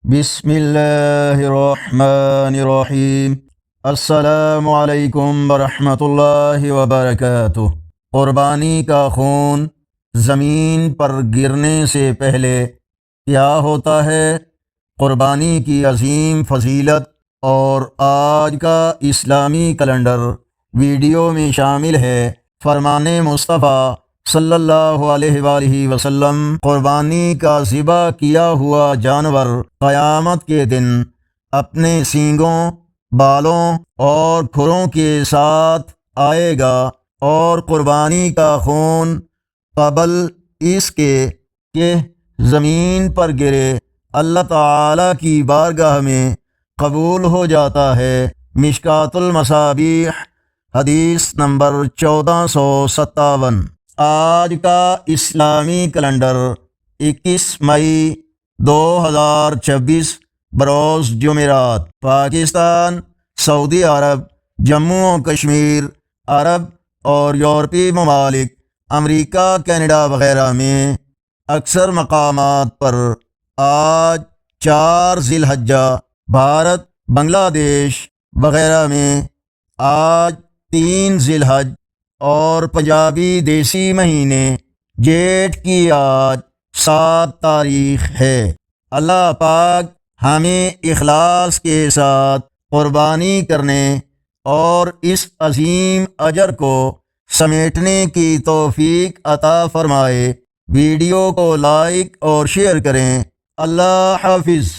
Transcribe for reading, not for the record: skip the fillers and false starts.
بسم اللہ الرحمن الرحیم۔ السلام علیکم ورحمۃ اللہ وبرکاتہ۔ قربانی کا خون زمین پر گرنے سے پہلے کیا ہوتا ہے؟ قربانی کی عظیم فضیلت اور آج کا اسلامی کیلنڈر ویڈیو میں شامل ہے۔ فرمان مصطفیٰ صلی اللہ علیہ وآلہ وسلم، قربانی کا ذبح کیا ہوا جانور قیامت کے دن اپنے سینگوں، بالوں اور کھروں کے ساتھ آئے گا، اور قربانی کا خون قبل اس کے کہ زمین پر گرے اللہ تعالی کی بارگاہ میں قبول ہو جاتا ہے۔ مشکوٰۃ المصابیح حدیث نمبر 1457۔ آج کا اسلامی کیلنڈر 21 مئی 2026 بروز جمعرات۔ پاکستان، سعودی عرب، جموں و کشمیر، عرب اور یورپی ممالک، امریکہ، کینیڈا وغیرہ میں اکثر مقامات پر آج 4 ذی الحجہ، بھارت، بنگلہ دیش وغیرہ میں آج 3 ذی الحج اور پنجابی دیسی مہینے جیٹھ کی آج 7 تاریخ ہے۔ اللہ پاک ہمیں اخلاص کے ساتھ قربانی کرنے اور اس عظیم اجر کو سمیٹنے کی توفیق عطا فرمائے۔ ویڈیو کو لائک اور شیئر کریں۔ اللہ حافظ۔